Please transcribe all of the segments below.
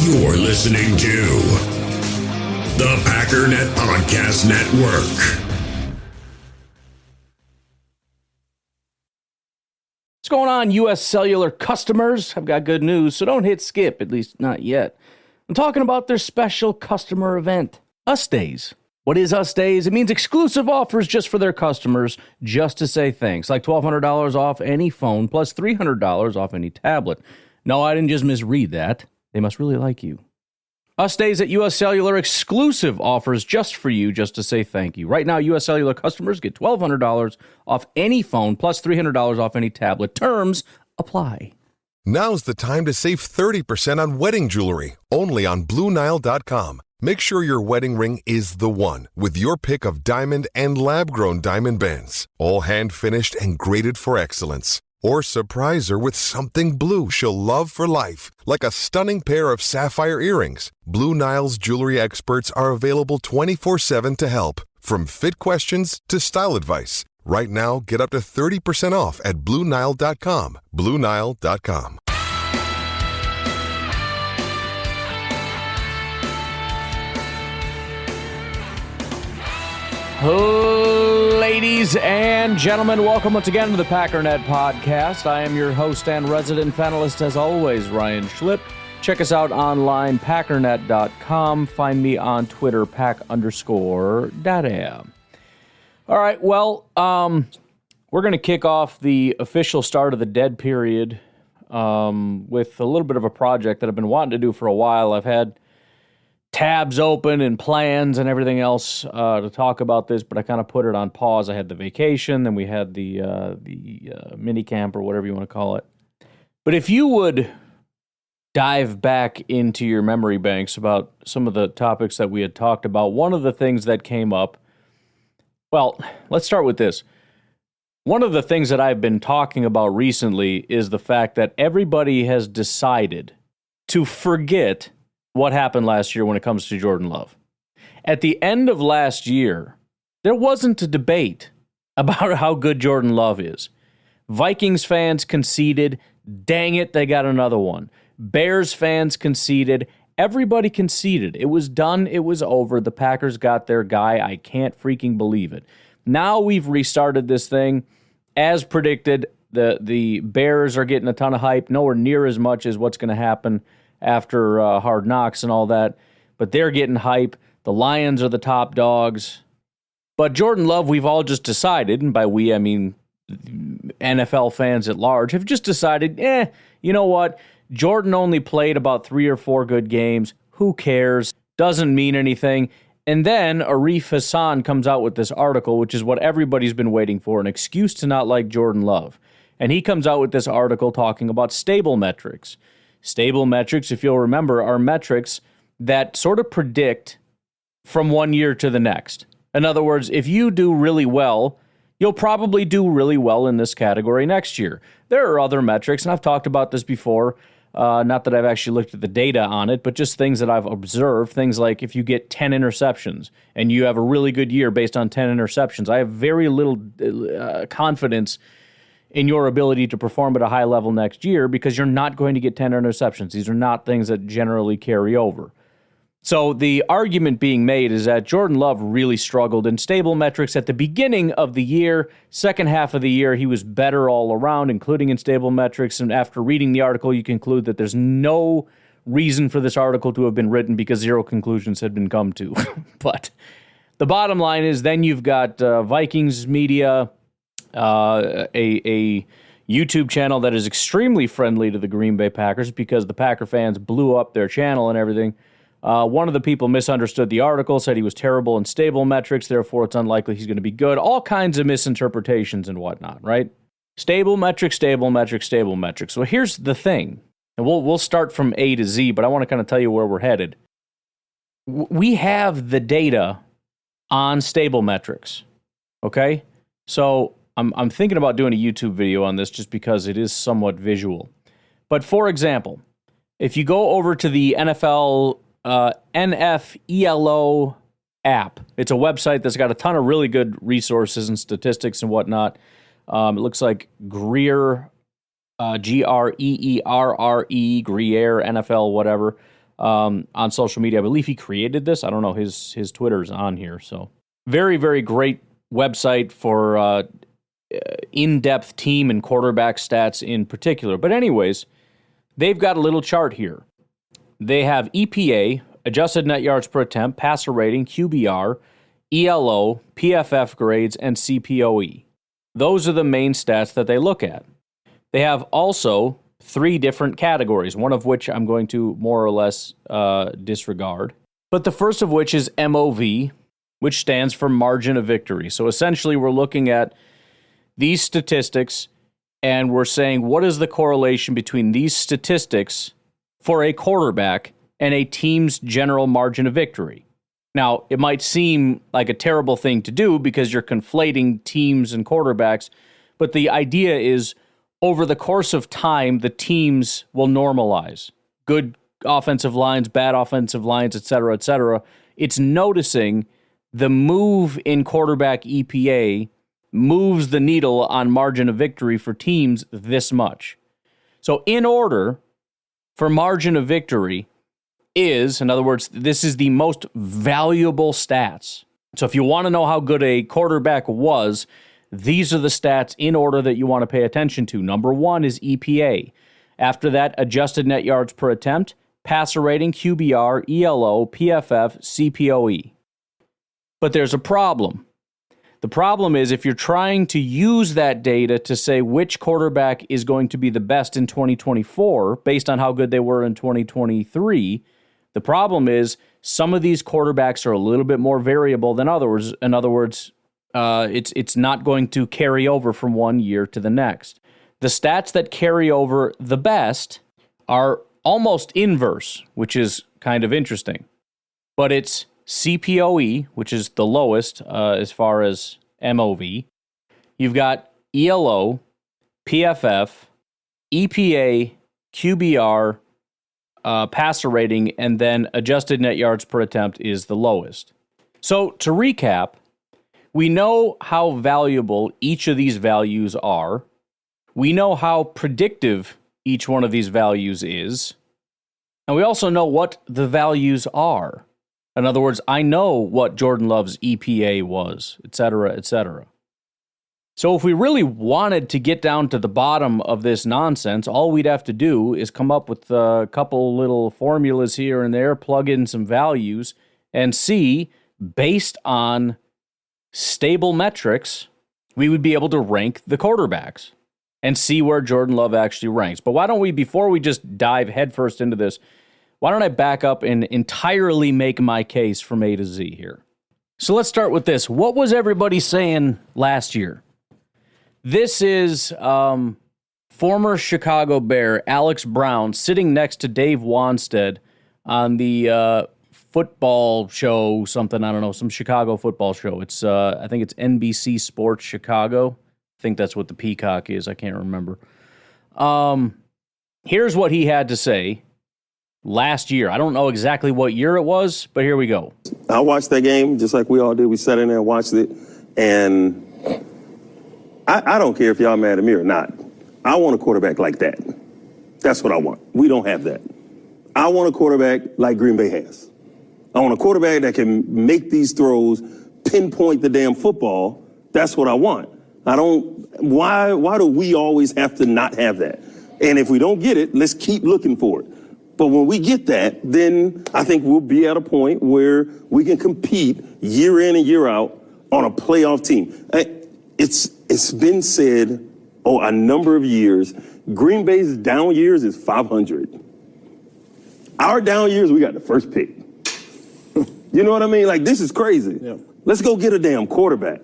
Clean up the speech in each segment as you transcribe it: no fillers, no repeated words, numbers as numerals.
You're listening to the Packernet Podcast Network. What's going on, U.S. Cellular customers? I've got good news, so don't hit skip, at least not yet. I'm talking about their special customer event, Us Days. What is Us Days? It means exclusive offers just for their customers, just to say thanks, like $1,200 off any phone, plus $300 off any tablet. No, I didn't just misread that. They must really like you. Us Days at U.S. Cellular, exclusive offers just for you, just to say thank you. Right now, U.S. Cellular customers get $1,200 off any phone, plus $300 off any tablet. Terms apply. Now's the time to save 30% on wedding jewelry, only on BlueNile.com. Make sure your wedding ring is the one, with your pick of diamond and lab-grown diamond bands, all hand-finished and graded for excellence. Or surprise her with something blue she'll love for life, like a stunning pair of sapphire earrings. Blue Nile's jewelry experts are available 24/7 to help, from fit questions to style advice. Right now, get up to 30% off at BlueNile.com. BlueNile.com. Ladies and gentlemen, welcome once again to the Packernet Podcast. I am your host and resident panelist, as always, Ryan Schlip. Check us out online, packernet.com. Find me on Twitter, pack_data. All right, well, we're going to kick off the official start of the dead period with a little bit of a project that I've been wanting to do for a while. I've had tabs open and plans and everything else to talk about this, but I kind of put it on pause. I had the vacation, then we had the mini camp or whatever you want to call it. But if you would dive back into your memory banks about some of the topics that we had talked about, one of the things that came up, well, let's start with this. One of the things that I've been talking about recently is the fact that everybody has decided to forget what happened last year when it comes to Jordan Love. At the end of last year, there wasn't a debate about how good Jordan Love is. Vikings fans conceded, dang it, they got another one. Bears fans conceded, everybody conceded. It was done, it was over. The Packers got their guy. I can't freaking believe it. Now we've restarted this thing. As predicted, the Bears are getting a ton of hype, nowhere near as much as what's going to happen after Hard Knocks and all that, but they're getting hype. The Lions are the top dogs. But Jordan Love, we've all just decided, and by we, I mean NFL fans at large, have just decided, you know what? Jordan only played about 3 or 4 good games. Who cares? Doesn't mean anything. And then Arif Hassan comes out with this article, which is what everybody's been waiting for, an excuse to not like Jordan Love. And he comes out with this article talking about stable metrics. Stable metrics, if you'll remember, are metrics that sort of predict from one year to the next. In other words, if you do really well, you'll probably do really well in this category next year. There are other metrics, and I've talked about this before, not that I've actually looked at the data on it, but just things that I've observed, things like if you get 10 interceptions and you have a really good year based on 10 interceptions, I have very little confidence in your ability to perform at a high level next year because you're not going to get 10 interceptions. These are not things that generally carry over. So the argument being made is that Jordan Love really struggled in stable metrics at the beginning of the year. Second half of the year, he was better all around, including in stable metrics. And after reading the article, you conclude that there's no reason for this article to have been written because zero conclusions had been come to. But the bottom line is then you've got Vikings media, a YouTube channel that is extremely friendly to the Green Bay Packers because the Packer fans blew up their channel and everything. One of the people misunderstood the article, said he was terrible in stable metrics, therefore it's unlikely he's going to be good. All kinds of misinterpretations and whatnot, right? Stable metrics, stable metrics, stable metrics. So here's the thing, and we'll start from A to Z, but I want to kind of tell you where we're headed. We have the data on stable metrics, okay? So I'm thinking about doing a YouTube video on this just because it is somewhat visual. But for example, if you go over to the NFL NFELO app, it's a website that's got a ton of really good resources and statistics and whatnot. It looks like Greer, Greerre, Greer, NFL, whatever. on social media. I believe he created this. I don't know. His Twitter's on here. So very, very great website for in-depth team and quarterback stats in particular. But anyways, they've got a little chart here. They have EPA, adjusted net yards per attempt, passer rating, QBR, ELO, PFF grades, and CPOE. Those are the main stats that they look at. They have also 3 different categories, one of which I'm going to more or less disregard. But the first of which is MOV, which stands for margin of victory. So essentially we're looking at these statistics and we're saying what is the correlation between these statistics for a quarterback and a team's general margin of victory. Now, it might seem like a terrible thing to do because you're conflating teams and quarterbacks, but the idea is over the course of time, the teams will normalize. Good offensive lines, bad offensive lines, et cetera, et cetera. It's noticing the move in quarterback EPA moves the needle on margin of victory for teams this much. So in order for margin of victory is, in other words, this is the most valuable stats. So if you want to know how good a quarterback was, these are the stats in order that you want to pay attention to. Number 1 is EPA. After that, adjusted net yards per attempt, passer rating, QBR, ELO, PFF, CPOE. But there's a problem. The problem is if you're trying to use that data to say which quarterback is going to be the best in 2024 based on how good they were in 2023, the problem is some of these quarterbacks are a little bit more variable than others. In other words, it's not going to carry over from one year to the next. The stats that carry over the best are almost inverse, which is kind of interesting. But it's CPOE, which is the lowest as far as MOV. You've got ELO, PFF, EPA, QBR, passer rating, and then adjusted net yards per attempt is the lowest. So to recap, we know how valuable each of these values are. We know how predictive each one of these values is. And we also know what the values are. In other words, I know what Jordan Love's EPA was, et cetera, et cetera. So if we really wanted to get down to the bottom of this nonsense, all we'd have to do is come up with a couple little formulas here and there, plug in some values, and see, based on stable metrics, we would be able to rank the quarterbacks and see where Jordan Love actually ranks. But why don't we, before we just dive headfirst into this, why don't I back up and entirely make my case from A to Z here? So let's start with this. What was everybody saying last year? This is former Chicago Bear Alex Brown sitting next to Dave Wanstead on the football show, something, I don't know, some Chicago football show. It's I think it's NBC Sports Chicago. I think that's what the Peacock is. I can't remember. Here's what he had to say last year. I don't know exactly what year it was, but here we go. I watched that game just like we all did. We sat in there and watched it, and I don't care if y'all mad at me or not. I want a quarterback like that. That's what I want. We don't have that. I want a quarterback like Green Bay has. I want a quarterback that can make these throws, pinpoint the damn football. That's what I want. Why do we always have to not have that? And if we don't get it, let's keep looking for it. But when we get that, then I think we'll be at a point where we can compete year in and year out on a playoff team. It's been said, a number of years, Green Bay's down years is 500. Our down years, we got the first pick. You know what I mean? Like, this is crazy. Yeah. Let's go get a damn quarterback.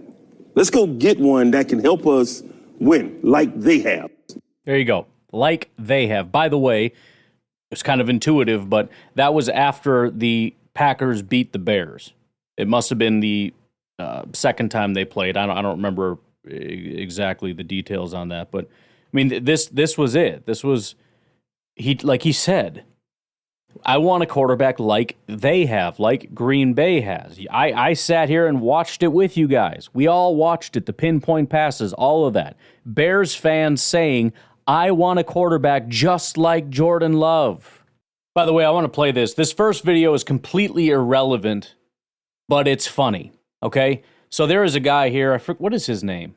Let's go get one that can help us win like they have. There you go. Like they have. By the way, it's kind of intuitive, but that was after the Packers beat the Bears. It must have been the second time they played. I don't remember exactly the details on that, but I mean, this was it. This was, like he said, I want a quarterback like they have, like Green Bay has. I sat here and watched it with you guys. We all watched it, the pinpoint passes, all of that. Bears fans saying, I want a quarterback just like Jordan Love. By the way, I want to play this. This first video is completely irrelevant, but it's funny, okay? So there is a guy here. What is his name?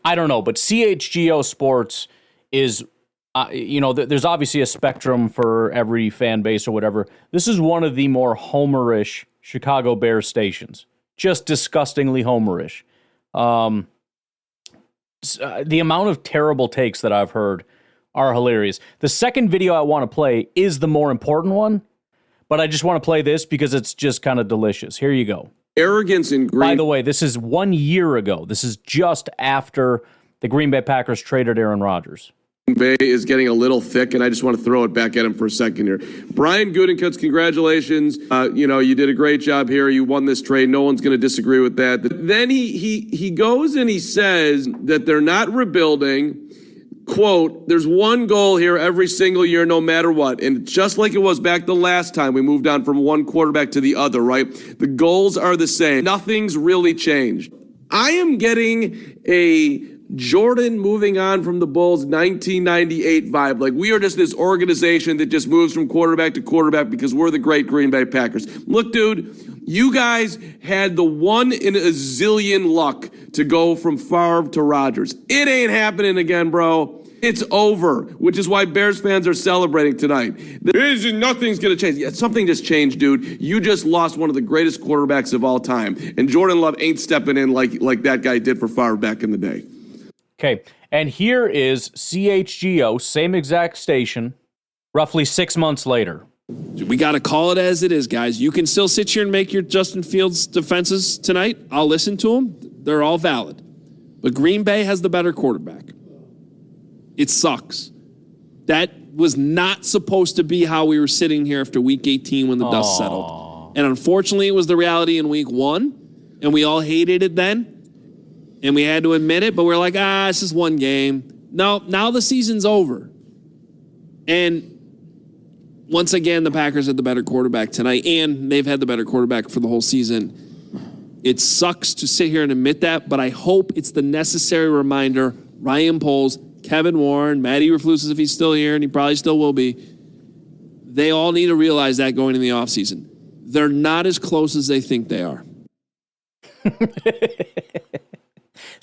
I don't know, but CHGO Sports is, there's obviously a spectrum for every fan base or whatever. This is one of the more homerish Chicago Bears stations. Just disgustingly homerish. The amount of terrible takes that I've heard are hilarious. The second video I want to play is the more important one, but I just want to play this because it's just kind of delicious. Here you go. Arrogance in Green. By the way, this is 1 year ago. This is just after the Green Bay Packers traded Aaron Rodgers. Bay is getting a little thick, and I just want to throw it back at him for a second here. Brian Gutekunst, congratulations. You did a great job here. You won this trade. No one's going to disagree with that. Then he goes and he says that they're not rebuilding. Quote, there's one goal here every single year, no matter what. And just like it was back the last time we moved on from one quarterback to the other, right? The goals are the same. Nothing's really changed. I am getting a Jordan moving on from the Bulls 1998 vibe. Like, we are just this organization that just moves from quarterback to quarterback because we're the great Green Bay Packers. Look, dude, you guys had the 1 in a zillion luck to go from Favre to Rodgers. It ain't happening again, bro. It's over, which is why Bears fans are celebrating tonight. Nothing's going to change. Yeah, something just changed, dude. You just lost one of the greatest quarterbacks of all time. And Jordan Love ain't stepping in like that guy did for Favre back in the day. Okay, and here is CHGO, same exact station, roughly 6 months later. We got to call it as it is, guys. You can still sit here and make your Justin Fields defenses tonight. I'll listen to them. They're all valid. But Green Bay has the better quarterback. It sucks. That was not supposed to be how we were sitting here after Week 18 when the dust settled. And unfortunately, it was the reality in Week 1, and we all hated it then. And we had to admit it, but we're like, it's just one game. No, now the season's over. And once again, the Packers had the better quarterback tonight, and they've had the better quarterback for the whole season. It sucks to sit here and admit that, but I hope it's the necessary reminder. Ryan Poles, Kevin Warren, Matt Eberflus, if he's still here, and he probably still will be, they all need to realize that going in the offseason. They're not as close as they think they are.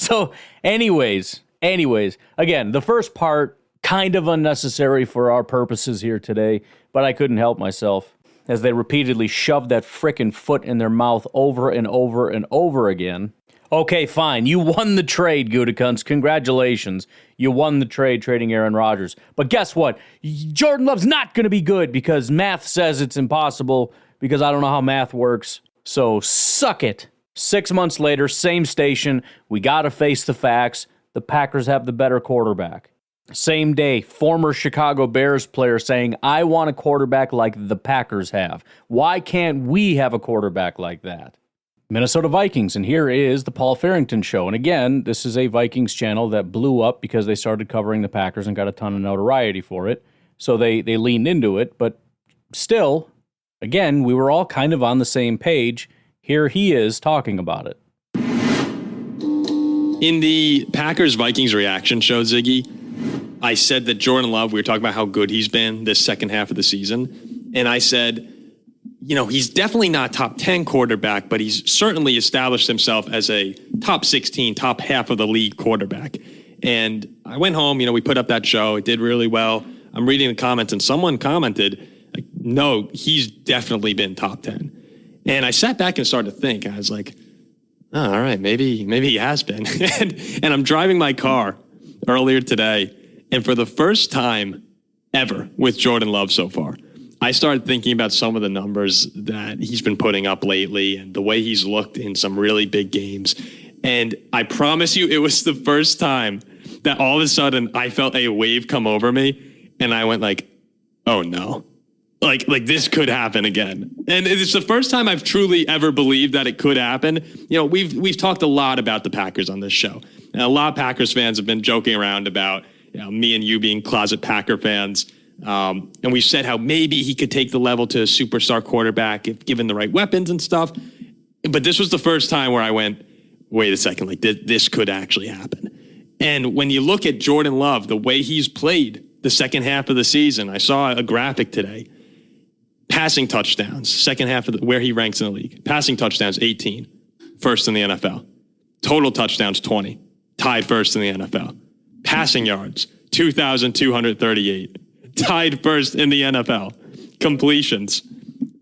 So, anyways, again, the first part, kind of unnecessary for our purposes here today, but I couldn't help myself as they repeatedly shoved that frickin' foot in their mouth over and over and over again. Okay, fine, you won the trade, Gutekunst. Congratulations. You won the trade trading Aaron Rodgers. But guess what? Jordan Love's not going to be good because math says it's impossible because I don't know how math works. So, suck it. 6 months later, same station, we got to face the facts. The Packers have the better quarterback. Same day, former Chicago Bears player saying, I want a quarterback like the Packers have. Why can't we have a quarterback like that? Minnesota Vikings, and here is the Paul Farrington Show. And again, this is a Vikings channel that blew up because they started covering the Packers and got a ton of notoriety for it. So they leaned into it, but still, again, we were all kind of on the same page. Here he is talking about it. In the Packers-Vikings reaction show, Ziggy, I said that Jordan Love, we were talking about how good he's been this second half of the season. And I said, he's definitely not top 10 quarterback, but he's certainly established himself as a top 16, top half of the league quarterback. And I went home, we put up that show. It did really well. I'm reading the comments, and someone commented, no, he's definitely been top 10. And I sat back and started to think. I was like, all right, maybe he has been. and I'm driving my car earlier today, and for the first time ever with Jordan Love so far, I started thinking about some of the numbers that he's been putting up lately and the way he's looked in some really big games. And I promise you, it was the first time that all of a sudden I felt a wave come over me, and I went like, oh no. Like this could happen again. And it's the first time I've truly ever believed that it could happen. We've talked a lot about the Packers on this show. And a lot of Packers fans have been joking around about me and you being closet Packer fans. And we've said how maybe he could take the level to a superstar quarterback if given the right weapons and stuff. But this was the first time where I went, wait a second, this could actually happen. And when you look at Jordan Love, the way he's played the second half of the season, I saw a graphic today. Passing touchdowns, second half of where he ranks in the league. Passing touchdowns, 18, first in the NFL. Total touchdowns, 20, tied first in the NFL. Passing yards, 2,238, tied first in the NFL. Completions,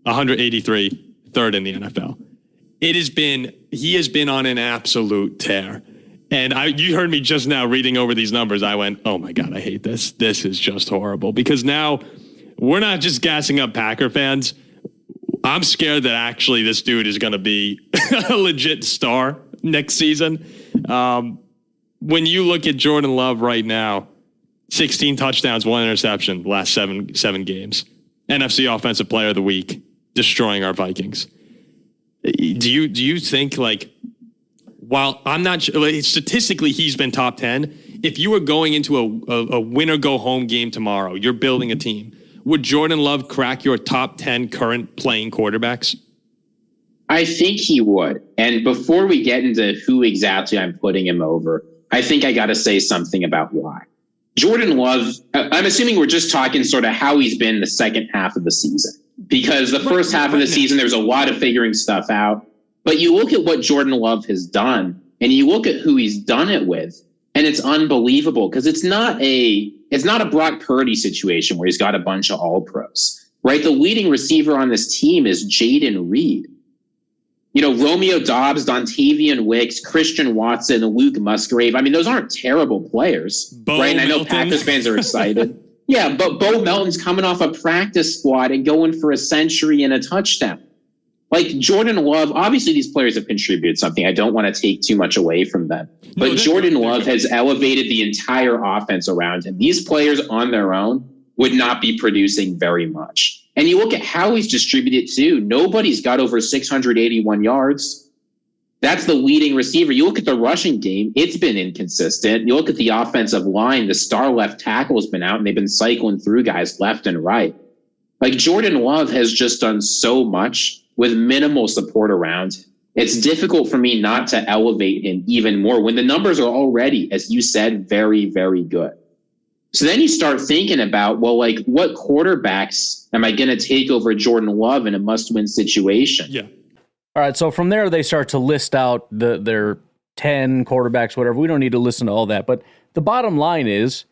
183, third in the NFL. He has been on an absolute tear. And you heard me just now reading over these numbers. I went, oh my God, I hate this. This is just horrible. Because now we're not just gassing up Packer fans. I'm scared that actually this dude is going to be a legit star next season. When you look at Jordan Love right now, 16 touchdowns, 1 interception, last seven games. NFC Offensive Player of the Week, destroying our Vikings. Do you think, like, while I'm not statistically he's been top 10, if you were going into a win or go home game tomorrow, you're building a team, would Jordan Love crack your top 10 current playing quarterbacks? I think he would. And before we get into who exactly I'm putting him over, I think I got to say something about why. Jordan Love, I'm assuming we're just talking sort of how he's been the second half of the season. Because the first half of the season, there's a lot of figuring stuff out. But you look at what Jordan Love has done, and you look at who he's done it with, and it's unbelievable because it's not a Brock Purdy situation where he's got a bunch of all-pros, right? The leading receiver on this team is Jaden Reed. You know, Romeo Doubs, Dontavian Wicks, Christian Watson, Luke Musgrave. I mean, those aren't terrible players, right? And I know Packers fans are excited. Yeah, but Bo Melton's coming off a practice squad and going for a century and a touchdown. Like Jordan Love, obviously these players have contributed something. I don't want to take too much away from them. But Jordan Love has elevated the entire offense around him. These players on their own would not be producing very much. And you look at how he's distributed too. Nobody's got over 681 yards. That's the leading receiver. You look at the rushing game, it's been inconsistent. You look at the offensive line, the star left tackle has been out and they've been cycling through guys left and right. Like Jordan Love has just done so much with minimal support around him. It's difficult for me not to elevate him even more when the numbers are already, as you said, very, very good. So then you start thinking about, well, like what quarterbacks am I going to take over Jordan Love in a must-win situation? Yeah. All right, so from there they start to list out their 10 quarterbacks, whatever. We don't need to listen to all that. But the bottom line is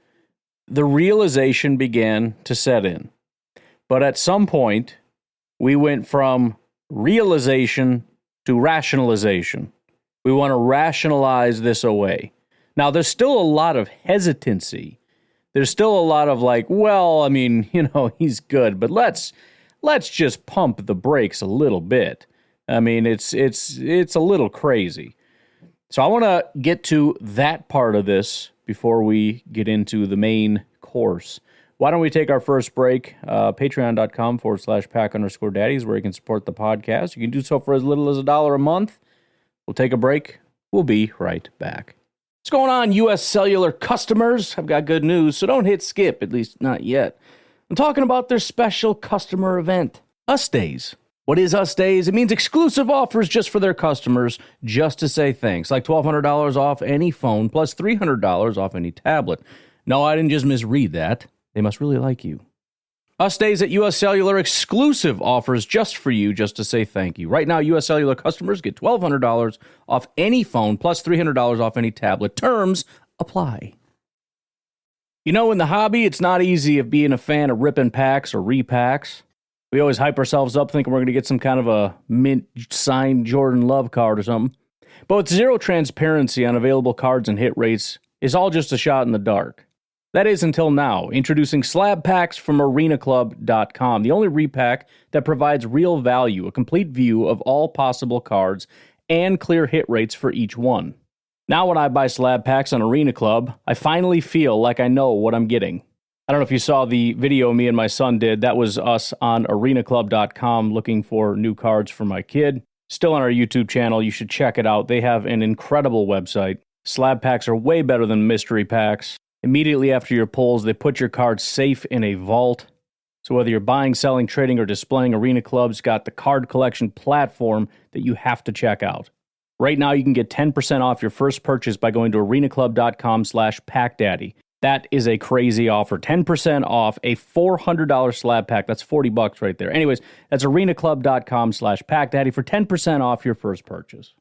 the realization began to set in. But at some point, we went from realization to rationalization. We want to rationalize this away. Now, there's still a lot of hesitancy. There's still a lot of like, well, I mean, you know, he's good, but let's just pump the brakes a little bit. I mean, it's a little crazy. So I want to get to that part of this before we get into the main course. Why don't we take our first break? Patreon.com/Pack_Daddies, where you can support the podcast. You can do so for as little as $1 a month. We'll take a break. We'll be right back. What's going on, U.S. Cellular customers? I've got good news, so don't hit skip, at least not yet. I'm talking about their special customer event, Us Days. What is Us Days? It means exclusive offers just for their customers, just to say thanks, like $1,200 off any phone, plus $300 off any tablet. No, I didn't just misread that. They must really like you. Us Days at U.S. Cellular, exclusive offers just for you, just to say thank you. Right now, U.S. Cellular customers get $1,200 off any phone, plus $300 off any tablet. Terms apply. You know, in the hobby, it's not easy of being a fan of ripping packs or repacks. We always hype ourselves up thinking we're going to get some kind of a mint-signed Jordan Love card or something. But with zero transparency on available cards and hit rates, it's all just a shot in the dark. That is until now. Introducing Slab Packs from ArenaClub.com, the only repack that provides real value, a complete view of all possible cards, and clear hit rates for each one. Now when I buy Slab Packs on Arena Club, I finally feel like I know what I'm getting. I don't know if you saw the video me and my son did. That was us on ArenaClub.com looking for new cards for my kid. Still on our YouTube channel. You should check it out. They have an incredible website. Slab Packs are way better than mystery packs. Immediately after your pulls, they put your cards safe in a vault. So whether you're buying, selling, trading, or displaying, Arena Club's got the card collection platform that you have to check out. Right now, you can get 10% off your first purchase by going to arenaclub.com/PackDaddy. That is a crazy offer. 10% off a $400 slab pack. That's $40 right there. Anyways, that's arenaclub.com/packdaddy for 10% off your first purchase.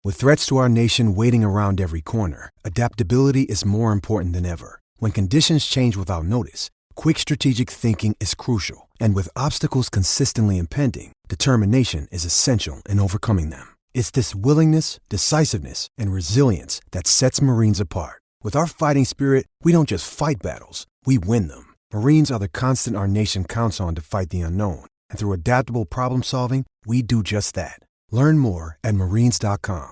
With threats to our nation waiting around every corner, adaptability is more important than ever. When conditions change without notice, quick strategic thinking is crucial. And with obstacles consistently impending, determination is essential in overcoming them. It's this willingness, decisiveness, and resilience that sets Marines apart. With our fighting spirit, we don't just fight battles, we win them. Marines are the constant our nation counts on to fight the unknown. And through adaptable problem solving, we do just that. Learn more at marines.com.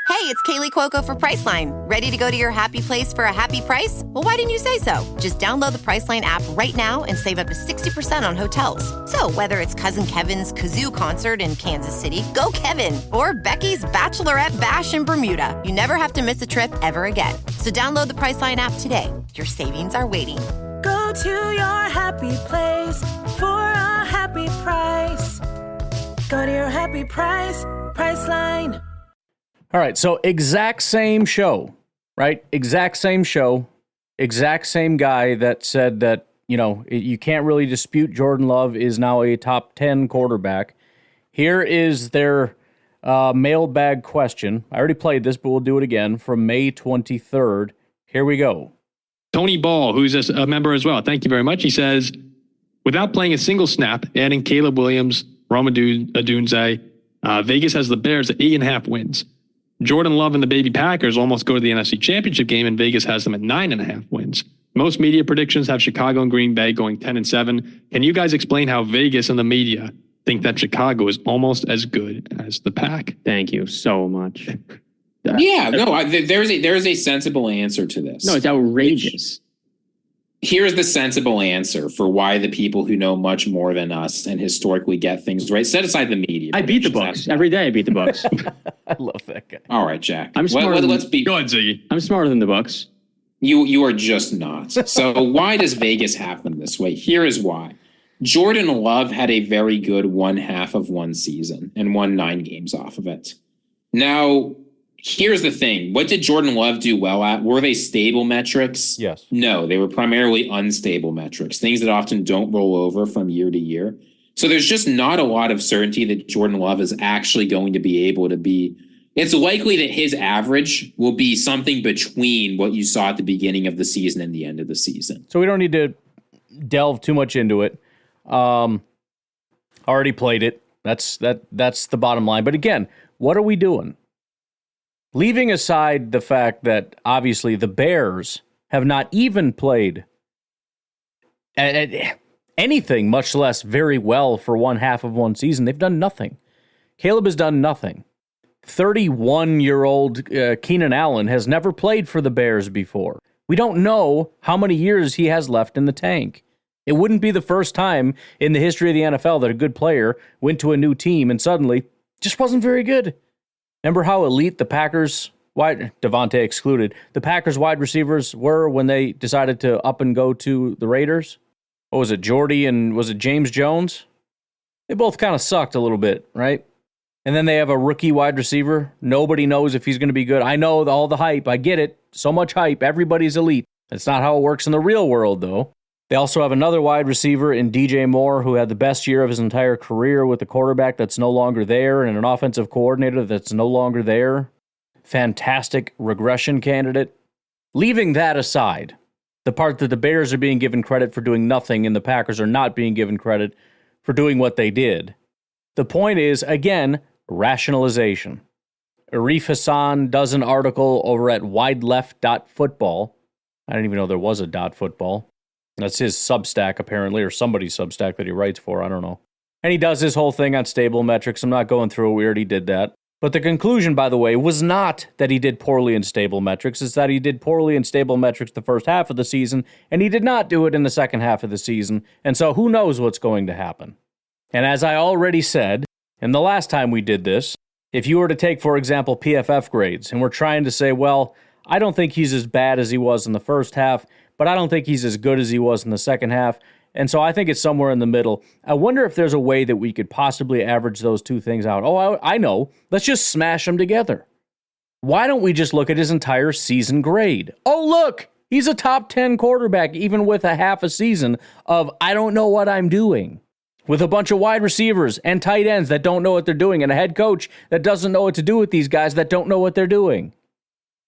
Hey, it's Kaylee Cuoco for Priceline. Ready to go to your happy place for a happy price? Well, why didn't you say so? Just download the Priceline app right now and save up to 60% on hotels. So whether it's Cousin Kevin's Kazoo Concert in Kansas City, go Kevin, or Becky's Bachelorette Bash in Bermuda, you never have to miss a trip ever again. So download the Priceline app today. Your savings are waiting. Go to your happy place for a happy price. Go to your happy price, Priceline. All right, so exact same show, right? Exact same show, exact same guy that said that, you know, you can't really dispute Jordan Love is now a top 10 quarterback. Here is their mailbag question. I already played this, but we'll do it again from May 23rd. Here we go. Tony Ball, who's a member as well. Thank you very much. He says, without playing a single snap, adding Caleb Williams, Rome Odunze, Vegas has the Bears at 8.5 wins. Jordan Love and the baby Packers almost go to the NFC Championship game, and Vegas has them at 9.5 wins. Most media predictions have Chicago and Green Bay going 10-7. Can you guys explain how Vegas and the media think that Chicago is almost as good as the Pack? Thank you so much. Yeah, no, there's a sensible answer to this. No, it's outrageous. Here's the sensible answer for why the people who know much more than us and historically get things right. Set aside the media. I beat the Bucks every day. I beat the Bucks. I love that guy. All right, Jack. I'm smarter. Let's be. Go ahead, Ziggy. I'm smarter than the Bucks. You are just not. So why does Vegas have them this way? Here is why. Jordan Love had a very good 1/2 of one season and won 9 games off of it. Now, here's the thing. What did Jordan Love do well at? Were they stable metrics? Yes. No, they were primarily unstable metrics, things that often don't roll over from year to year. So there's just not a lot of certainty that Jordan Love is actually going to be able to be. It's likely that his average will be something between what you saw at the beginning of the season and the end of the season. So we don't need to delve too much into it. Already played it. That's the bottom line. But again, what are we doing? Leaving aside the fact that obviously the Bears have not even played anything, much less very well for 1/2 of one season. They've done nothing. Caleb has done nothing. 31-year-old Keenan Allen has never played for the Bears before. We don't know how many years he has left in the tank. It wouldn't be the first time in the history of the NFL that a good player went to a new team and suddenly just wasn't very good. Remember how elite the Packers, Devontae excluded, the Packers wide receivers were when they decided to up and go to the Raiders? What was it, Jordy and was it James Jones? They both kind of sucked a little bit, right? And then they have a rookie wide receiver. Nobody knows if he's going to be good. I know all the hype. I get it. So much hype. Everybody's elite. That's not how it works in the real world, though. They also have another wide receiver in DJ Moore, who had the best year of his entire career with a quarterback that's no longer there and an offensive coordinator that's no longer there. Fantastic regression candidate. Leaving that aside, the part that the Bears are being given credit for doing nothing and the Packers are not being given credit for doing what they did. The point is, again, rationalization. Arif Hassan does an article over at wideleft.football. I didn't even know there was a .football. That's his Substack, apparently, or somebody's Substack that he writes for. I don't know. And he does his whole thing on stable metrics. I'm not going through it. We already did that. But the conclusion, by the way, was not that he did poorly in stable metrics. It's that he did poorly in stable metrics the first half of the season, and he did not do it in the second half of the season. And so who knows what's going to happen. And as I already said, and the last time we did this, if you were to take, for example, PFF grades, and we're trying to say, well, I don't think he's as bad as he was in the first half, but I don't think he's as good as he was in the second half, and so I think it's somewhere in the middle. I wonder if there's a way that we could possibly average those two things out. Oh, I know. Let's just smash them together. Why don't we just look at his entire season grade? Oh, look, he's a top 10 quarterback, even with a half a season of I don't know what I'm doing. With a bunch of wide receivers and tight ends that don't know what they're doing, and a head coach that doesn't know what to do with these guys that don't know what they're doing.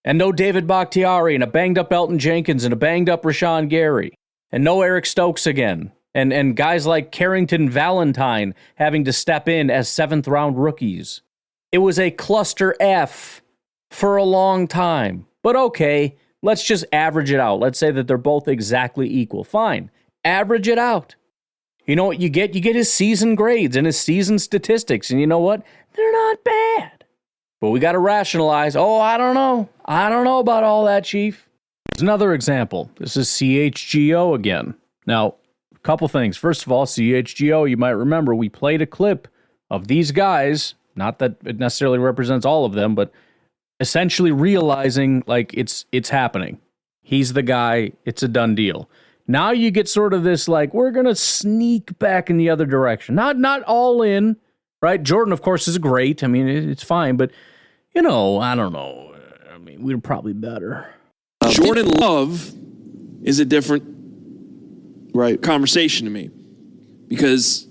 And no David Bakhtiari, and a banged-up Elton Jenkins, and a banged-up Rashawn Gary. And no Eric Stokes again. And guys like Carrington Valentine having to step in as 7th-round rookies. It was a cluster F for a long time. But okay, let's just average it out. Let's say that they're both exactly equal. Fine, average it out. You know what you get? You get his season grades and his season statistics. And you know what? They're not bad. But we got to rationalize. Oh, I don't know. I don't know about all that, Chief. Here's another example. This is CHGO again. Now, a couple things. First of all, CHGO, you might remember, we played a clip of these guys. Not that it necessarily represents all of them, but essentially realizing like it's happening. He's the guy. It's a done deal. Now you get sort of this, like, we're going to sneak back in the other direction. Not all in, right? Jordan, of course, is great. I mean, it's fine. But, I don't know. I mean, we're probably better. Jordan Love is a different conversation to me. Because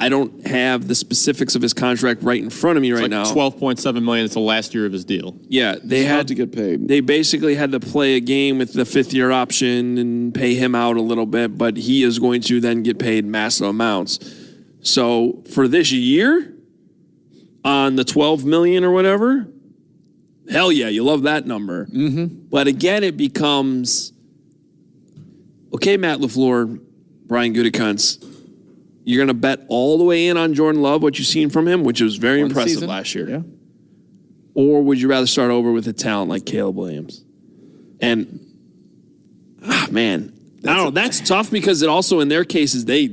I don't have the specifics of his contract right in front of me right now. $12.7 million. It's the last year of his deal. Yeah, they had to get paid. They basically had to play a game with the 5th-year option and pay him out a little bit, but he is going to then get paid massive amounts. So for this year, on the $12 million or whatever, hell yeah, you love that number. Mm-hmm. But again, it becomes, okay, Matt LaFleur, Brian Gutekunst, you're going to bet all the way in on Jordan Love, what you've seen from him, which was very impressive last year. Yeah. Or would you rather start over with a talent like Caleb Williams? And, man, I don't know. That's tough because it also, in their cases, they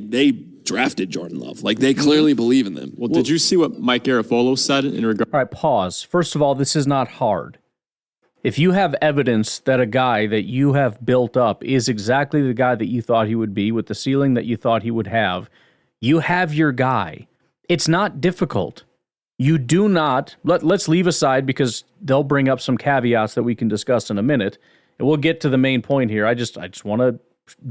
drafted Jordan Love. Like, they clearly believe in them. Well, did you see what Mike Garafolo said in regard? All right, pause. First of all, this is not hard. If you have evidence that a guy that you have built up is exactly the guy that you thought he would be with the ceiling that you thought he would have, you have your guy. It's not difficult. You do not, let's leave aside because they'll bring up some caveats that we can discuss in a minute. And we'll get to the main point here. I just want to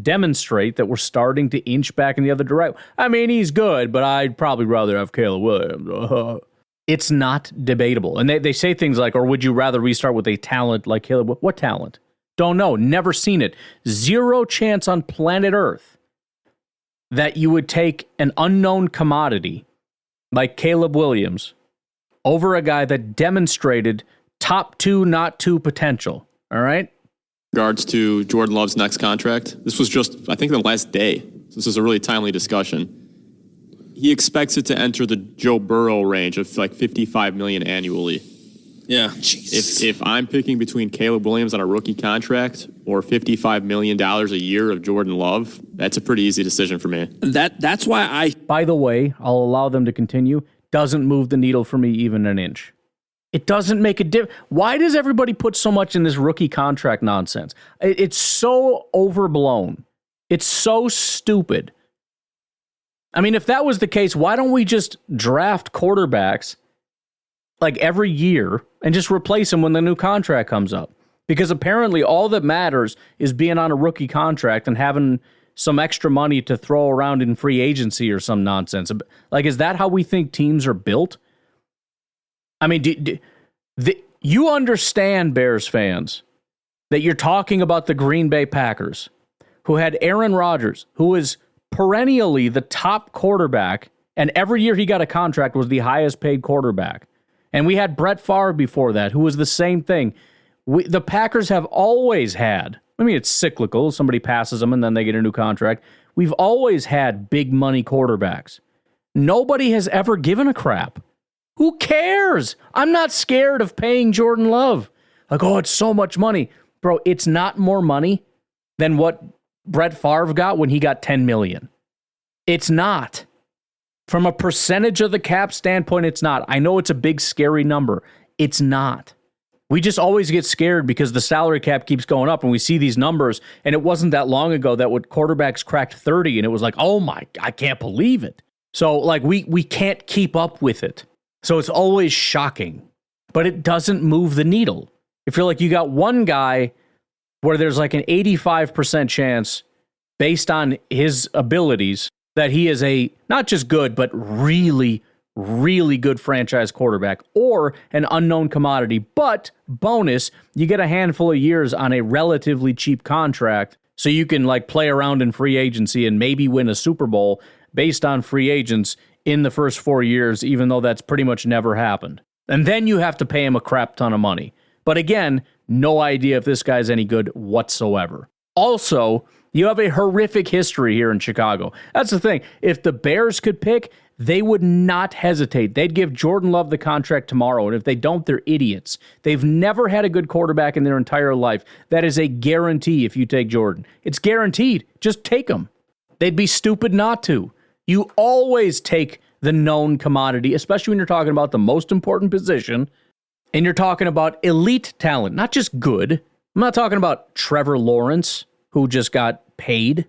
demonstrate that we're starting to inch back in the other direction. I mean, he's good, but I'd probably rather have Caleb Williams. It's not debatable. And they say things like, or would you rather restart with a talent like Caleb? What talent? Don't know. Never seen it. Zero chance on planet Earth that you would take an unknown commodity like Caleb Williams over a guy that demonstrated top 2, not 2 potential. All right? Regards to Jordan Love's next contract, this was just, I think, the last day. So this is a really timely discussion. He expects it to enter the Joe Burrow range of like $55 million annually. Yeah. Jesus. If I'm picking between Caleb Williams on a rookie contract or $55 million a year of Jordan Love, that's a pretty easy decision for me. That's why By the way, I'll allow them to continue. Doesn't move the needle for me even an inch. It doesn't make a difference. Why does everybody put so much in this rookie contract nonsense? It's so overblown. It's so stupid. I mean, if that was the case, why don't we just draft quarterbacks like every year and just replace them when the new contract comes up? Because apparently all that matters is being on a rookie contract and having some extra money to throw around in free agency or some nonsense. Like, is that how we think teams are built? I mean, you understand, Bears fans, that you're talking about the Green Bay Packers, who had Aaron Rodgers, who is perennially the top quarterback, and every year he got a contract was the highest paid quarterback. And we had Brett Favre before that, who was the same thing. The Packers have always had, I mean, it's cyclical. Somebody passes them and then they get a new contract. We've always had big money quarterbacks. Nobody has ever given a crap. Who cares? I'm not scared of paying Jordan Love. Like, oh, it's so much money. Bro, it's not more money than what Brett Favre got when he got $10 million. It's not. From a percentage of the cap standpoint, it's not. I know it's a big, scary number. It's not. We just always get scared because the salary cap keeps going up and we see these numbers. And it wasn't that long ago that what quarterbacks cracked 30 and it was like, oh my, I can't believe it. So like we can't keep up with it. So it's always shocking. but it doesn't move the needle. If you're like, you got one guy where there's like an 85% chance based on his abilities that he is a not just good, but really, really good franchise quarterback, or an unknown commodity. But bonus, you get a handful of years on a relatively cheap contract, so you can like play around in free agency and maybe win a Super Bowl based on free agents in the first 4 years, even though that's pretty much never happened. And then you have to pay him a crap ton of money. But again, no idea if this guy's any good whatsoever. Also, you have a horrific history here in Chicago. That's the thing. If the Bears could pick, they would not hesitate. They'd give Jordan Love the contract tomorrow, and if they don't, they're idiots. They've never had a good quarterback in their entire life. That is a guarantee if you take Jordan. It's guaranteed. Just take him. They'd be stupid not to. You always take the known commodity, especially when you're talking about the most important position, and you're talking about elite talent, not just good. I'm not talking about Trevor Lawrence, who just got paid,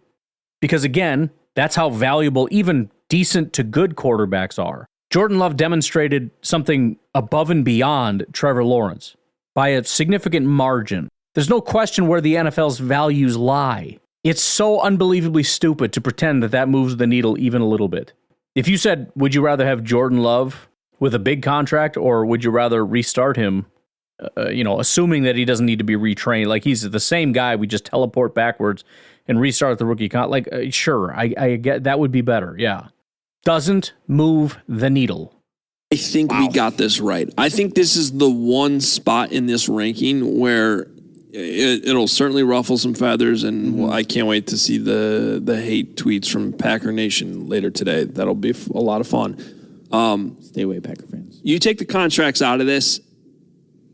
because again, that's how valuable even decent to good quarterbacks are. Jordan Love demonstrated something above and beyond Trevor Lawrence by a significant margin. There's no question where the NFL's values lie. It's so unbelievably stupid to pretend that that moves the needle even a little bit. If you said, would you rather have Jordan Love with a big contract, or would you rather restart him, assuming that he doesn't need to be retrained, like he's the same guy, we just teleport backwards and restart the rookie sure, I get that would be better, yeah. Doesn't move the needle. I think we got this right. I think this is the one spot in this ranking where it'll certainly ruffle some feathers, and I can't wait to see the hate tweets from Packer Nation later today. That'll be a lot of fun. Stay away, Packer fans. You take the contracts out of this,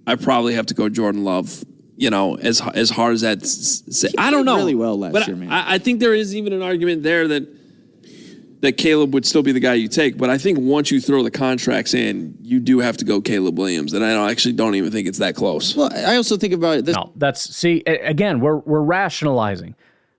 I probably have to go Jordan Love. As hard as that. I don't know. Really well last year, man. I think there is even an argument there that Caleb would still be the guy you take. But I think once you throw the contracts in, you do have to go Caleb Williams. And I actually don't even think it's that close. Well, I also think about this. No, again, we're rationalizing.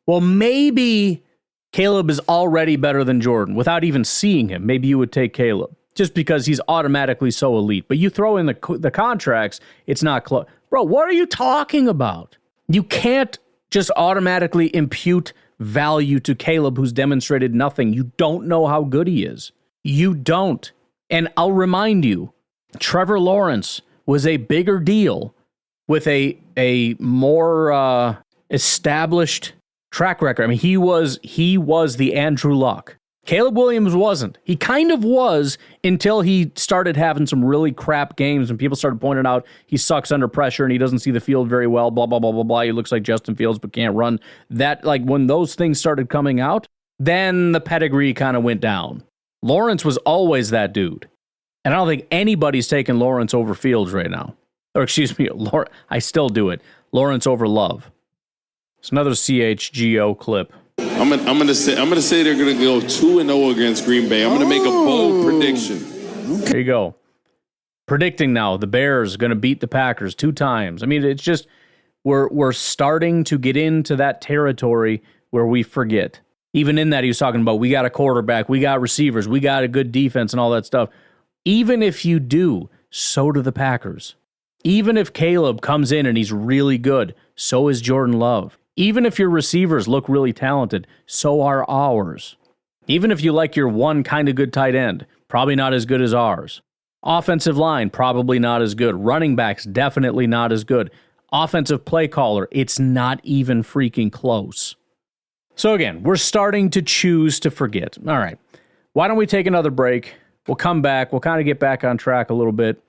Well, maybe Caleb is already better than Jordan without even seeing him. Maybe you would take Caleb just because he's automatically so elite. But you throw in the contracts, it's not close. Bro, what are you talking about? You can't just automatically impute value to Caleb, who's demonstrated nothing. You don't know how good he is. You don't. And I'll remind you, Trevor Lawrence was a bigger deal with a more established track record. I mean, he was the Andrew Luck. Caleb Williams wasn't. He kind of was until he started having some really crap games and people started pointing out he sucks under pressure and he doesn't see the field very well, blah, blah, blah, blah, blah. He looks like Justin Fields but can't run. That, when those things started coming out, then the pedigree kind of went down. Lawrence was always that dude. And I don't think anybody's taking Lawrence over Fields right now. Or excuse me, I still do it. Lawrence over Love. It's another CHGO clip. I'm gonna say they're gonna go 2-0 against Green Bay. I'm gonna make a bold prediction. There you go. Predicting now the Bears are gonna beat the Packers 2 times. I mean, it's just we're starting to get into that territory where we forget. Even in that, he was talking about we got a quarterback, we got receivers, we got a good defense and all that stuff. Even if you do, so do the Packers. Even if Caleb comes in and he's really good, so is Jordan Love. Even if your receivers look really talented, so are ours. Even if you like your one kind of good tight end, probably not as good as ours. Offensive line, probably not as good. Running backs, definitely not as good. Offensive play caller, it's not even freaking close. So again, we're starting to choose to forget. All right, why don't we take another break? We'll come back. We'll kind of get back on track a little bit.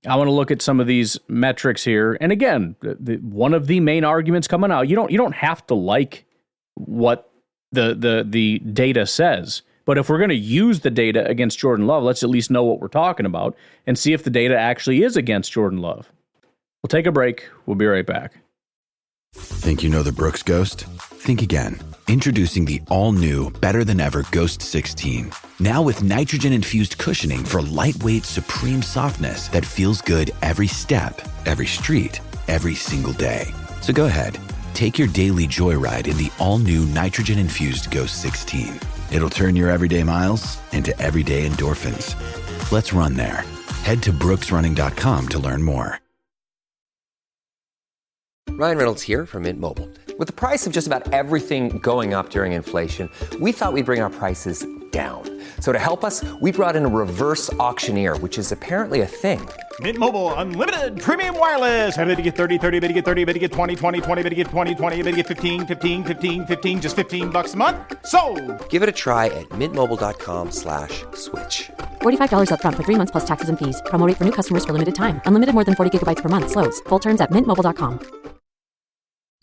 I want to look at some of these metrics here. And again, one of the main arguments coming out, you don't have to like what the data says. But if we're going to use the data against Jordan Love, let's at least know what we're talking about and see if the data actually is against Jordan Love. We'll take a break. We'll be right back. Think you know the Brooks Ghost? Think again. Introducing the all-new, better-than-ever Ghost 16. Now with nitrogen-infused cushioning for lightweight, supreme softness that feels good every step, every street, every single day. So go ahead, take your daily joyride in the all-new nitrogen-infused Ghost 16. It'll turn your everyday miles into everyday endorphins. Let's run there. Head to brooksrunning.com to learn more. Ryan Reynolds here from Mint Mobile. With the price of just about everything going up during inflation, we thought we'd bring our prices down. So to help us, we brought in a reverse auctioneer, which is apparently a thing. Mint Mobile Unlimited Premium Wireless. How to get 30, 30, bit to get 30, bit to get 20, 20, 20, bit to get 20, 20, bit to get 15, 15, 15, 15, just $15 a month? Sold! Give it a try at mintmobile.com/switch. $45 up front for 3 months plus taxes and fees. Promo rate for new customers for limited time. Unlimited more than 40 gigabytes per month. Slows full terms at mintmobile.com.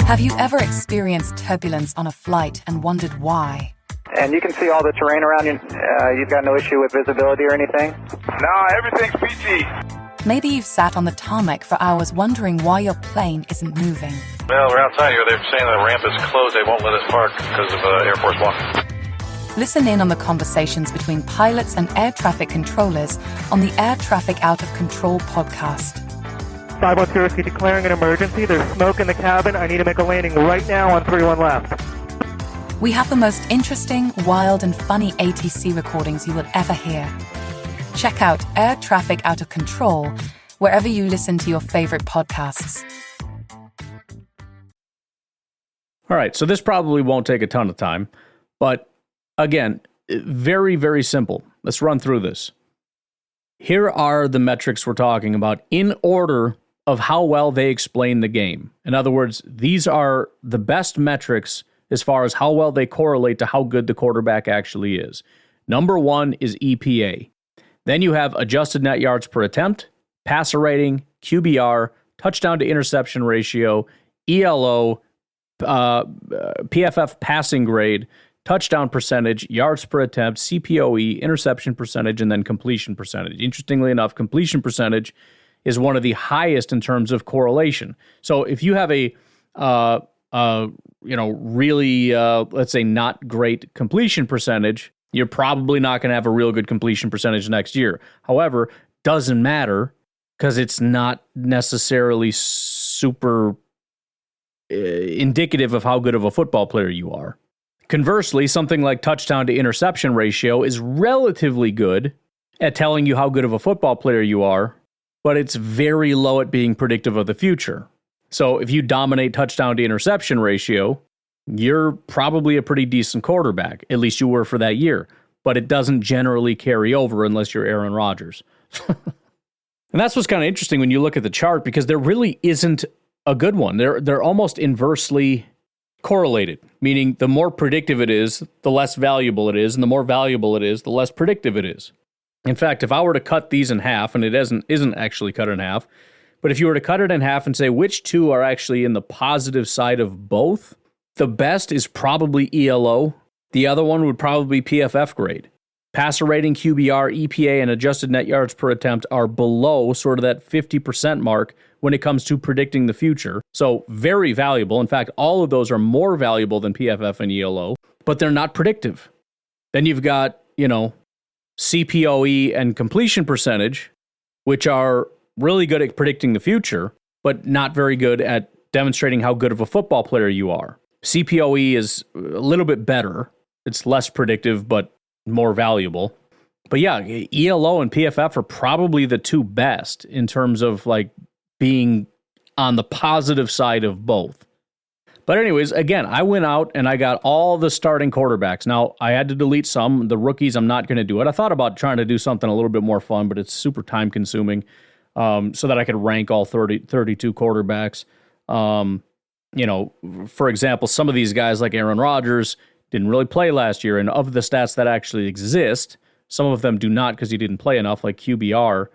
Have you ever experienced turbulence on a flight and wondered why? And you can see all the terrain around you. You've got no issue with visibility or anything? No, everything's peachy. Maybe you've sat on the tarmac for hours wondering why your plane isn't moving. Well, we're outside here. They're saying the ramp is closed. They won't let us park because of Air Force One. Listen in on the conversations between pilots and air traffic controllers on the Air Traffic Out of Control podcast. 510 Whiskey declaring an emergency. There's smoke in the cabin. I need to make a landing right now on 31 left. We have the most interesting, wild, and funny ATC recordings you will ever hear. Check out Air Traffic Out of Control wherever you listen to your favorite podcasts. All right, so this probably won't take a ton of time, but again, very, very simple. Let's run through this. Here are the metrics we're talking about in order of how well they explain the game. In other words, these are the best metrics as far as how well they correlate to how good the quarterback actually is. Number one is EPA. Then you have adjusted net yards per attempt, passer rating, QBR, touchdown to interception ratio, ELO, PFF passing grade, touchdown percentage, yards per attempt, CPOE, interception percentage, and then completion percentage. Interestingly enough, completion percentage is one of the highest in terms of correlation. So if you have a really, let's say, not great completion percentage, you're probably not going to have a real good completion percentage next year. However, doesn't matter because it's not necessarily super indicative of how good of a football player you are. Conversely, something like touchdown to interception ratio is relatively good at telling you how good of a football player you are, but it's very low at being predictive of the future. So if you dominate touchdown to interception ratio, you're probably a pretty decent quarterback. At least you were for that year. But it doesn't generally carry over unless you're Aaron Rodgers. And that's what's kind of interesting when you look at the chart, because there really isn't a good one. They're almost inversely correlated, meaning the more predictive it is, the less valuable it is, and the more valuable it is, the less predictive it is. In fact, if I were to cut these in half, and it isn't actually cut in half, but if you were to cut it in half and say which two are actually in the positive side of both, the best is probably ELO. The other one would probably be PFF grade. Passer rating, QBR, EPA, and adjusted net yards per attempt are below sort of that 50% mark when it comes to predicting the future. So very valuable. In fact, all of those are more valuable than PFF and ELO, but they're not predictive. Then you've got, CPOE and completion percentage, which are really good at predicting the future, but not very good at demonstrating how good of a football player you are. CPOE is a little bit better. It's less predictive, but more valuable. But yeah, ELO and PFF are probably the two best in terms of like being on the positive side of both. But anyways, again, I went out and I got all the starting quarterbacks. Now, I had to delete some. The rookies, I'm not going to do it. I thought about trying to do something a little bit more fun, but it's super time consuming, so that I could rank all 32 quarterbacks. For example, some of these guys like Aaron Rodgers didn't really play last year. And of the stats that actually exist, some of them do not because he didn't play enough, like QBR.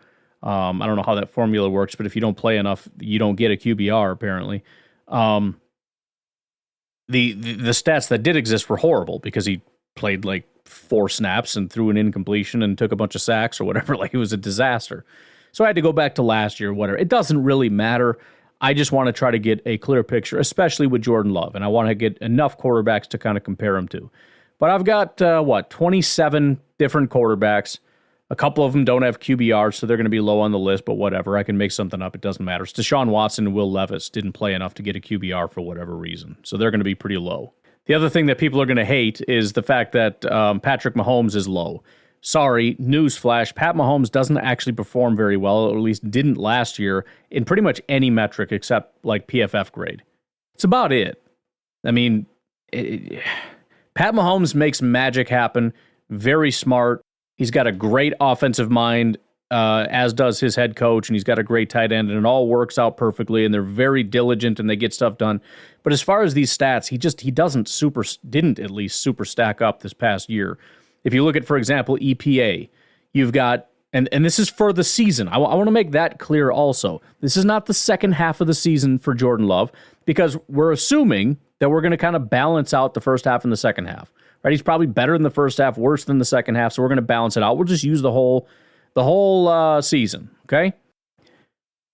I don't know how that formula works, but if you don't play enough, you don't get a QBR, apparently. The stats that did exist were horrible because he played like 4 snaps and threw an incompletion and took a bunch of sacks or whatever. Like, it was a disaster. So I had to go back to last year, whatever. It doesn't really matter. I just want to try to get a clear picture, especially with Jordan Love, and I want to get enough quarterbacks to kind of compare him to. But I've got, 27 different quarterbacks. A couple of them don't have QBRs, so they're going to be low on the list, but whatever. I can make something up. It doesn't matter. It's Deshaun Watson and Will Levis didn't play enough to get a QBR for whatever reason, so they're going to be pretty low. The other thing that people are going to hate is the fact that Patrick Mahomes is low. sorry, newsflash, Pat Mahomes doesn't actually perform very well, or at least didn't last year, in pretty much any metric except like PFF grade. It's about it. I mean, Pat Mahomes makes magic happen. Very smart. He's got a great offensive mind, as does his head coach, and he's got a great tight end, and it all works out perfectly, and they're very diligent, and they get stuff done. But as far as these stats, he didn't at least super stack up this past year. If you look at, for example, EPA, you've got, and this is for the season. I want to make that clear also. This is not the second half of the season for Jordan Love, because we're assuming that we're going to kind of balance out the first half and the second half. Right? He's probably better in the first half, worse than the second half, so we're going to balance it out. We'll just use the whole season, okay?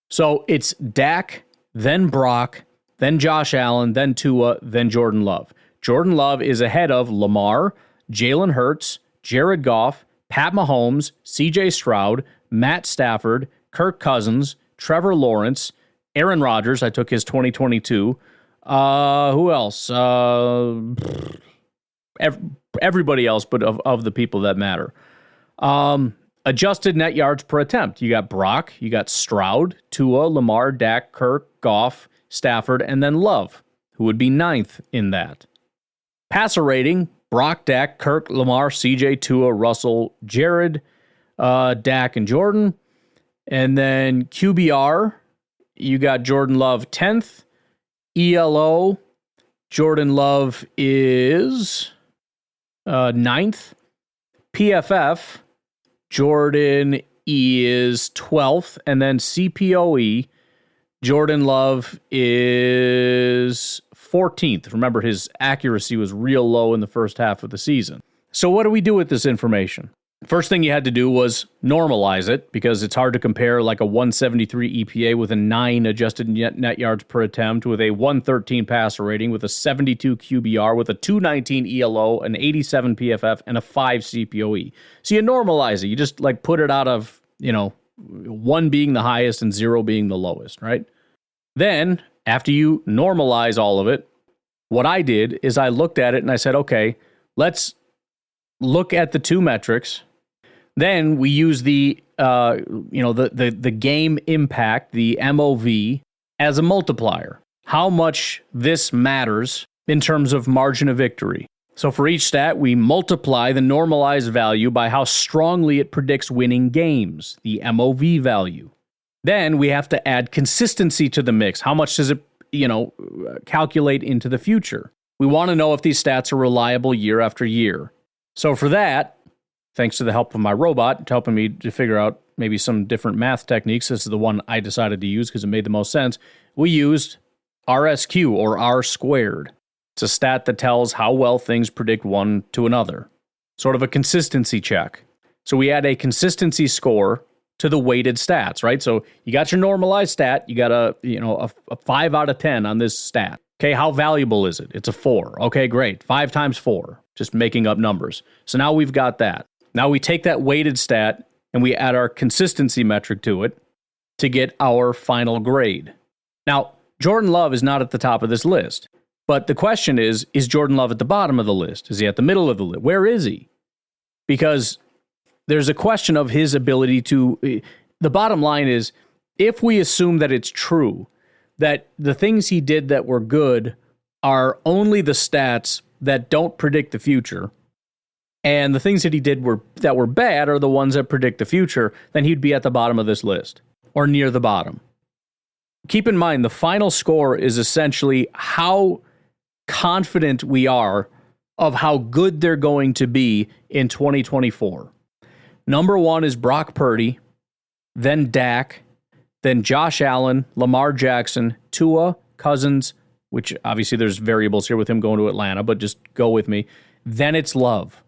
So it's Dak, then Brock, then Josh Allen, then Tua, then Jordan Love. Jordan Love is ahead of Lamar, Jalen Hurts, Jared Goff, Pat Mahomes, CJ Stroud, Matt Stafford, Kirk Cousins, Trevor Lawrence, Aaron Rodgers. I took his 2022. Who else? Everybody else, but of the people that matter. Adjusted net yards per attempt. You got Brock, you got Stroud, Tua, Lamar, Dak, Kirk, Goff, Stafford, and then Love, who would be 9th in that. Passer rating, Brock, Dak, Kirk, Lamar, CJ, Tua, Russell, Jared, Dak, and Jordan. And then QBR, you got Jordan Love 10th. ELO, Jordan Love is 9th. PFF, Jordan is 12th. And then CPOE, Jordan Love is 14th. Remember, his accuracy was real low in the first half of the season. So what do we do with this information? First thing you had to do was normalize it, because it's hard to compare like a 173 EPA with a 9 adjusted net yards per attempt, with a 113 passer rating, with a 72 QBR, with a 219 ELO, an 87 PFF, and a 5 CPOE. So you normalize it. You just like put it out of, 1 being the highest and 0 being the lowest, right? Then, after you normalize all of it, what I did is I looked at it and I said, okay, let's look at the two metrics. Then we use the game impact, the MOV, as a multiplier. How much this matters in terms of margin of victory. So for each stat, we multiply the normalized value by how strongly it predicts winning games, the MOV value. Then we have to add consistency to the mix. How much does it, calculate into the future? We want to know if these stats are reliable year after year. So for that, thanks to the help of my robot, helping me to figure out maybe some different math techniques, this is the one I decided to use because it made the most sense, we used RSQ, or R squared. It's a stat that tells how well things predict one to another. Sort of a consistency check. So we add a consistency score to the weighted stats, right? So you got your normalized stat, you got a 5 out of 10 on this stat. Okay, how valuable is it? It's a 4. Okay, great. 5 times 4, just making up numbers. So now we've got that. Now we take that weighted stat and we add our consistency metric to it to get our final grade. Now, Jordan Love is not at the top of this list, but the question is Jordan Love at the bottom of the list? Is he at the middle of the list? Where is he? Because there's a question of his ability to, the bottom line is, if we assume that it's true, that the things he did that were good are only the stats that don't predict the future, and the things that he did that were bad are the ones that predict the future, then he'd be at the bottom of this list, or near the bottom. Keep in mind, the final score is essentially how confident we are of how good they're going to be in 2024. Number 1 is Brock Purdy, then Dak, then Josh Allen, Lamar Jackson, Tua, Cousins, which obviously there's variables here with him going to Atlanta, but just go with me. Then it's Love.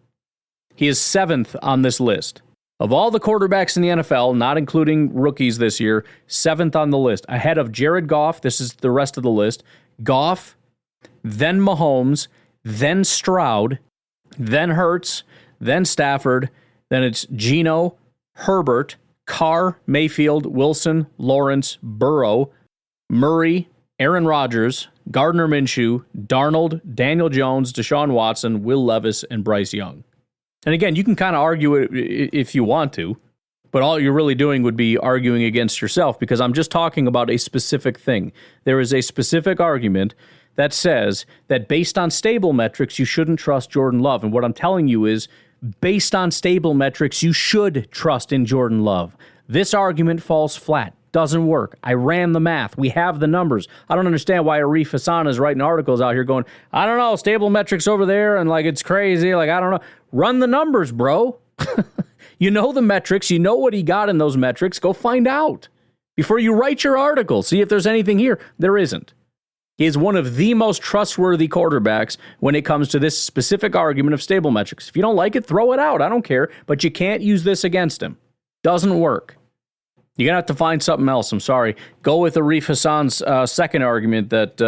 He is 7th on this list. Of all the quarterbacks in the NFL, not including rookies this year, 7th on the list, ahead of Jared Goff. This is the rest of the list. Goff, then Mahomes, then Stroud, then Hurts, then Stafford, then it's Geno, Herbert, Carr, Mayfield, Wilson, Lawrence, Burrow, Murray, Aaron Rodgers, Gardner Minshew, Darnold, Daniel Jones, Deshaun Watson, Will Levis, and Bryce Young. And again, you can kind of argue it if you want to, but all you're really doing would be arguing against yourself, because I'm just talking about a specific thing. There is a specific argument that says that based on stable metrics, you shouldn't trust Jordan Love. And what I'm telling you is, based on stable metrics, you should trust in Jordan Love. This argument falls flat. Doesn't work. I ran the math. We have the numbers. I don't understand why Arif Hassan is writing articles out here going, I don't know, stable metrics over there, and like it's crazy. Like, I don't know. Run the numbers, bro. You know the metrics. You know what he got in those metrics. Go find out before you write your article. See if there's anything here. There isn't. He is one of the most trustworthy quarterbacks when it comes to this specific argument of stable metrics. If you don't like it, throw it out. I don't care. But you can't use this against him. Doesn't work. You're going to have to find something else. I'm sorry. Go with Arif Hassan's second argument that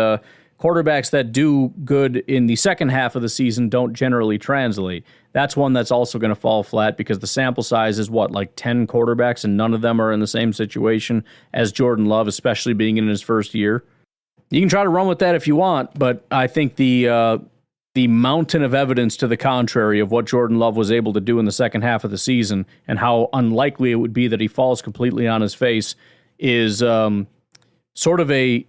quarterbacks that do good in the second half of the season don't generally translate. That's one that's also going to fall flat because the sample size is like 10 quarterbacks, and none of them are in the same situation as Jordan Love, especially being in his first year. You can try to run with that if you want, but I think the mountain of evidence to the contrary of what Jordan Love was able to do in the second half of the season and how unlikely it would be that he falls completely on his face is sort of a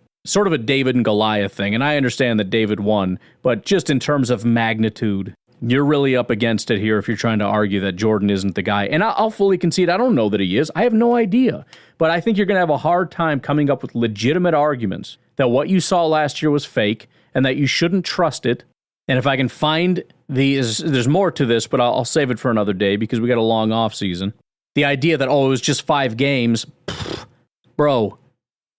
David and Goliath thing. And I understand that David won, but just in terms of magnitude, you're really up against it here if you're trying to argue that Jordan isn't the guy. And I'll fully concede, I don't know that he is. I have no idea. But I think you're going to have a hard time coming up with legitimate arguments that what you saw last year was fake and that you shouldn't trust it. And if I can find there's more to this, but I'll save it for another day because we got a long off season. The idea that, it was just 5 games, bro,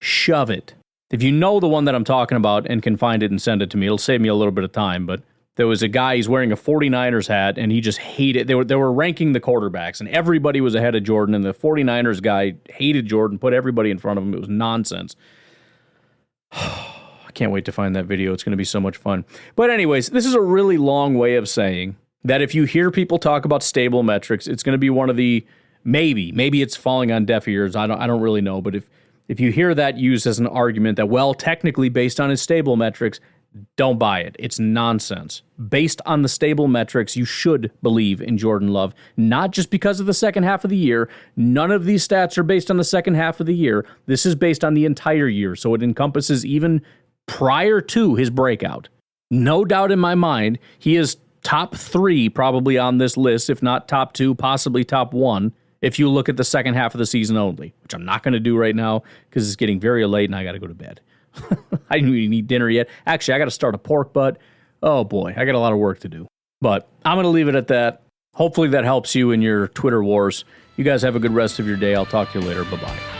shove it. If you know the one that I'm talking about and can find it and send it to me, it'll save me a little bit of time. But there was a guy, he's wearing a 49ers hat, and he just hated, they were ranking the quarterbacks, and everybody was ahead of Jordan, and the 49ers guy hated Jordan, put everybody in front of him. It was nonsense. Can't wait to find that video. It's going to be so much fun. But anyways, this is a really long way of saying that if you hear people talk about stable metrics, it's going to be one of the, maybe it's falling on deaf ears. I don't really know. But if you hear that used as an argument that, well, technically based on his stable metrics, don't buy it. It's nonsense. Based on the stable metrics, you should believe in Jordan Love, not just because of the second half of the year. None of these stats are based on the second half of the year. This is based on the entire year. So it encompasses even prior to his breakout. No doubt in my mind, he is top 3 probably on this list, if not top 2, possibly top 1, if you look at the second half of the season only, which I'm not going to do right now because it's getting very late and I got to go to bed. I didn't even eat dinner yet. Actually, I got to start a pork butt. Oh boy, I got a lot of work to do. But I'm going to leave it at that. Hopefully that helps you in your Twitter wars. You guys have a good rest of your day. I'll talk to you later. Bye-bye.